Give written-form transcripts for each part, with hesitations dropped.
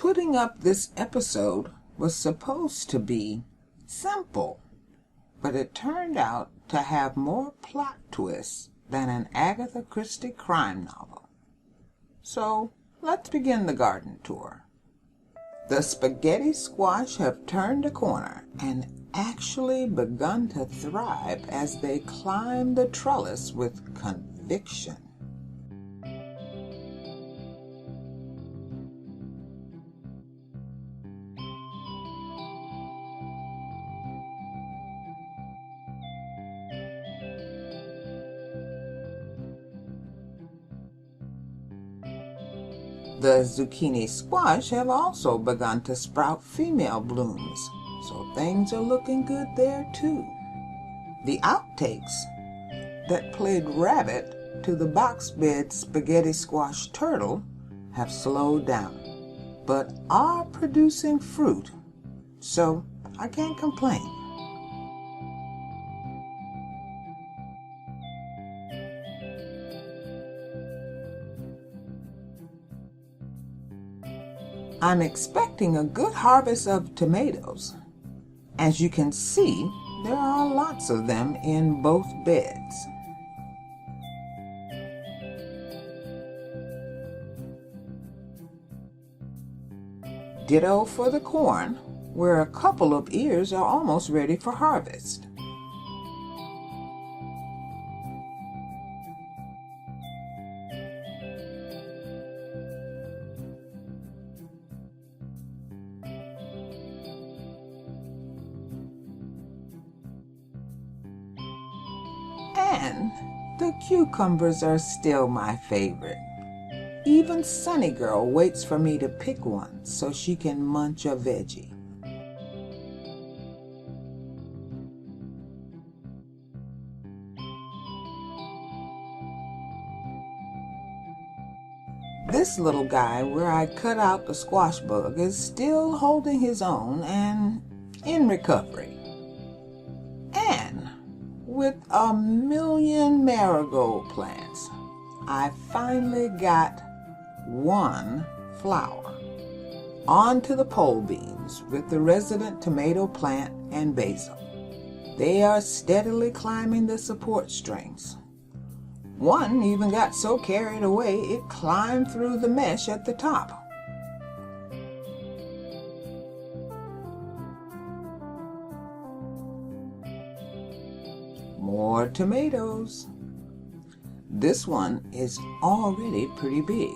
Putting up this episode was supposed to be simple, but it turned out to have more plot twists than an Agatha Christie crime novel. So let's begin the garden tour. The spaghetti squash have turned a corner and actually begun to thrive as they climb the trellis with conviction. The zucchini squash have also begun to sprout female blooms, so things are looking good there too. The outtakes that played rabbit to the box-bed spaghetti squash turtle have slowed down, but are producing fruit, so I can't complain. I'm expecting a good harvest of tomatoes. As you can see, there are lots of them in both beds. Ditto for the corn, where a couple of ears are almost ready for harvest. And the cucumbers are still my favorite. Even Sunny Girl waits for me to pick one so she can munch a veggie. This little guy where I cut out the squash bug is still holding his own and in recovery. And with a million marigold plants, I finally got one flower. On to the pole beans with the resident tomato plant and basil. They are steadily climbing the support strings. One even got so carried away it climbed through the mesh at the top. More tomatoes. This one is already pretty big.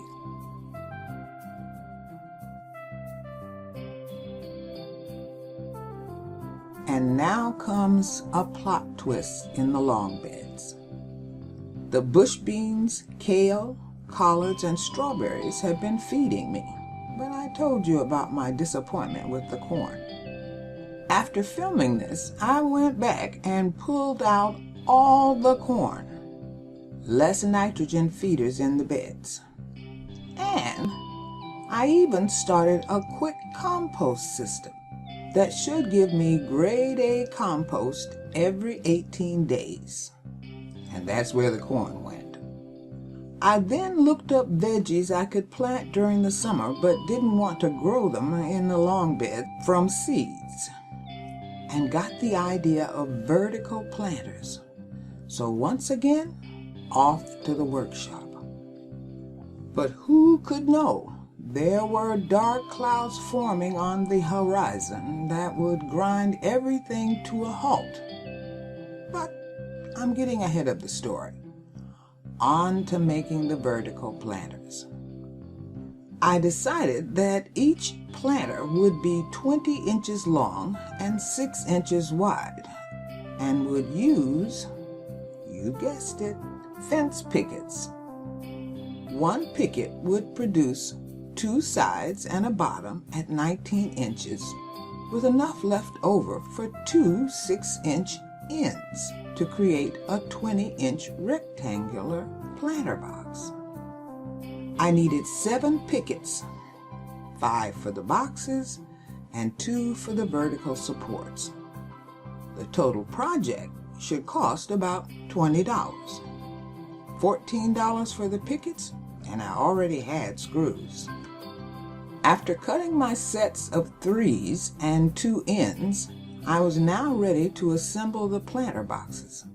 And now comes a plot twist in the long beds. The bush beans, kale, collards, and strawberries have been feeding me, but I told you about my disappointment with the corn. After filming this, I went back and pulled out all the corn. Less nitrogen feeders in the beds. And I even started a quick compost system that should give me grade A compost every 18 days. And that's where the corn went. I then looked up veggies I could plant during the summer but didn't want to grow them in the long bed from seeds, and got the idea of vertical planters. So once again, off to the workshop. But who could know there were dark clouds forming on the horizon that would grind everything to a halt. But I'm getting ahead of the story. On to making the vertical planters. I decided that each planter would be 20 inches long and 6 inches wide, and would use, you guessed it, fence pickets. One picket would produce 2 sides and a bottom at 19 inches, with enough left over for 2 6-inch ends to create a 20-inch rectangular planter box. I needed 7 pickets, 5 for the boxes and 2 for the vertical supports. The total project should cost about $20. $14 for the pickets, and I already had screws. After cutting my sets of 3s and 2 ends, I was now ready to assemble the planter boxes.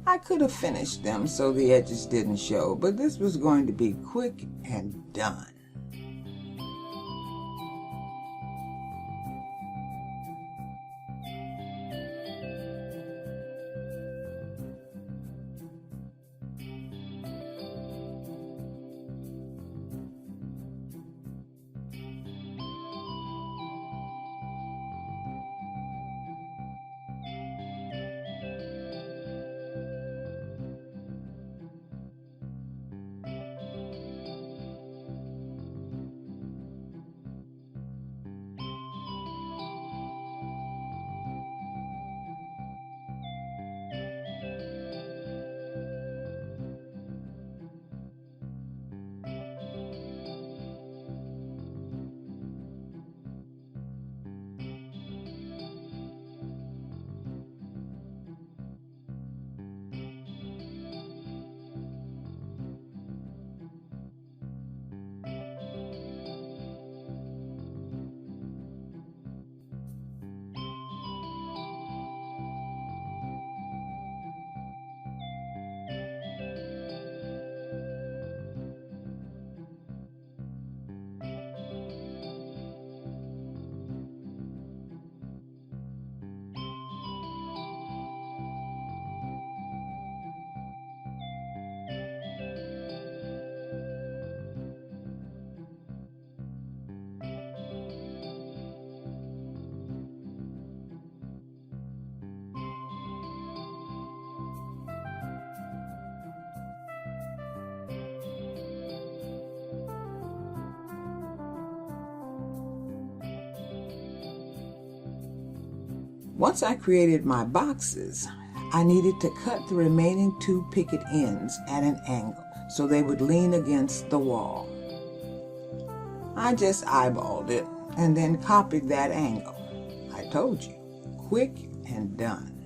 I could have finished them so the edges didn't show, but this was going to be quick and done. Once I created my boxes, I needed to cut the remaining 2 picket ends at an angle so they would lean against the wall. I just eyeballed it and then copied that angle. I told you, quick and done.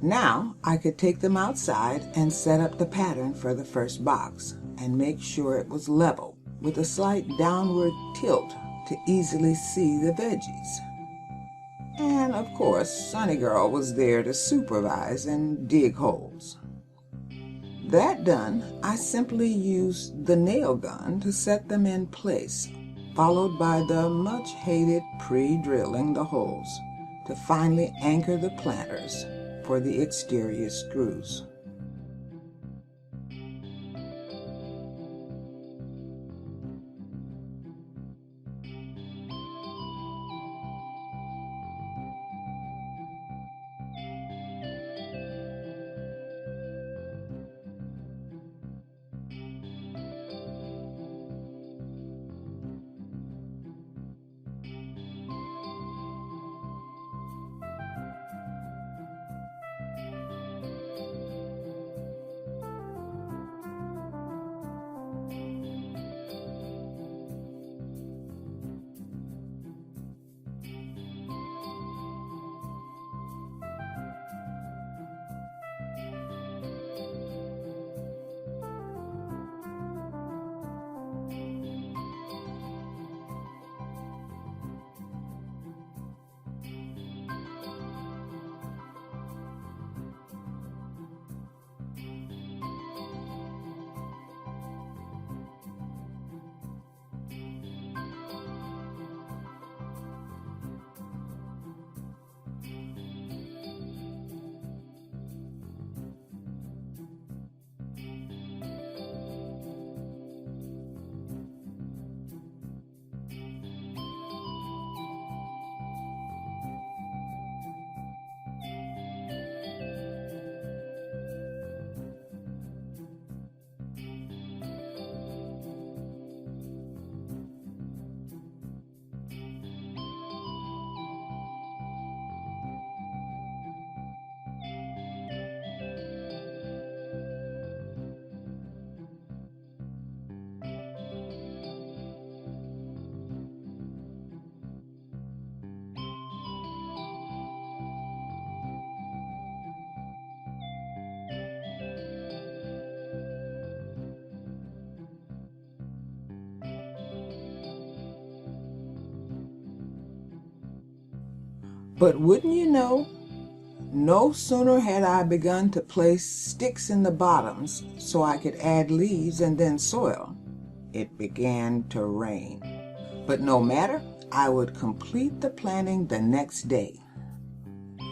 Now I could take them outside and set up the pattern for the first box and make sure it was level with a slight downward tilt to easily see the veggies. And of course, Sunny Girl was there to supervise and dig holes. That done, I simply used the nail gun to set them in place, followed by the much hated pre-drilling the holes to finally anchor the planters for the exterior screws. But wouldn't you know, no sooner had I begun to place sticks in the bottoms so I could add leaves and then soil, it began to rain. But no matter, I would complete the planting the next day.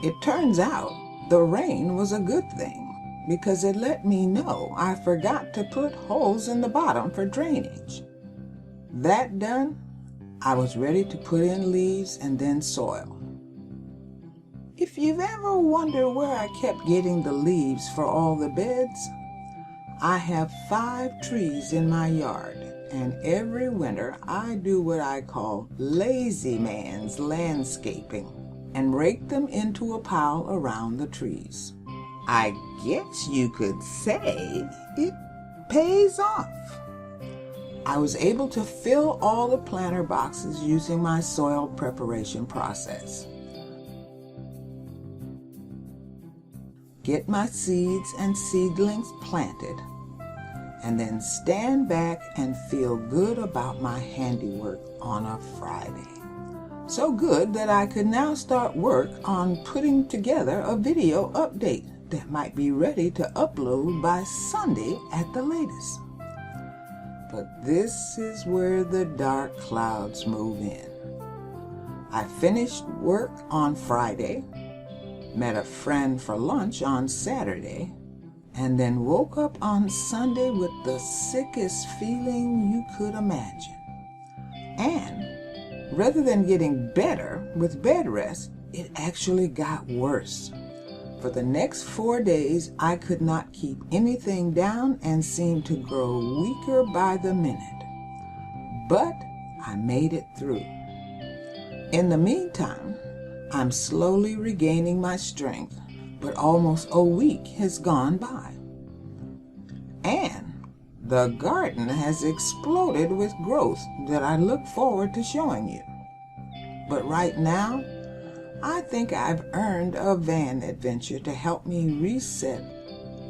It turns out the rain was a good thing because it let me know I forgot to put holes in the bottom for drainage. That done, I was ready to put in leaves and then soil. If you've ever wondered where I kept getting the leaves for all the beds, I have 5 trees in my yard, and every winter I do what I call lazy man's landscaping and rake them into a pile around the trees. I guess you could say it pays off. I was able to fill all the planter boxes using my soil preparation process. Get my seeds and seedlings planted, and then stand back and feel good about my handiwork on a Friday. So good that I could now start work on putting together a video update that might be ready to upload by Sunday at the latest. But this is where the dark clouds move in. I finished work on Friday, met a friend for lunch on Saturday, and then woke up on Sunday with the sickest feeling you could imagine. And rather than getting better with bed rest, it actually got worse. For the next 4 days, I could not keep anything down and seemed to grow weaker by the minute. But I made it through. In the meantime, I'm slowly regaining my strength, but almost a week has gone by. And the garden has exploded with growth that I look forward to showing you. But right now, I think I've earned a van adventure to help me reset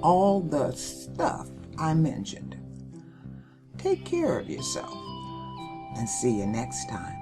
all the stuff I mentioned. Take care of yourself, and see you next time.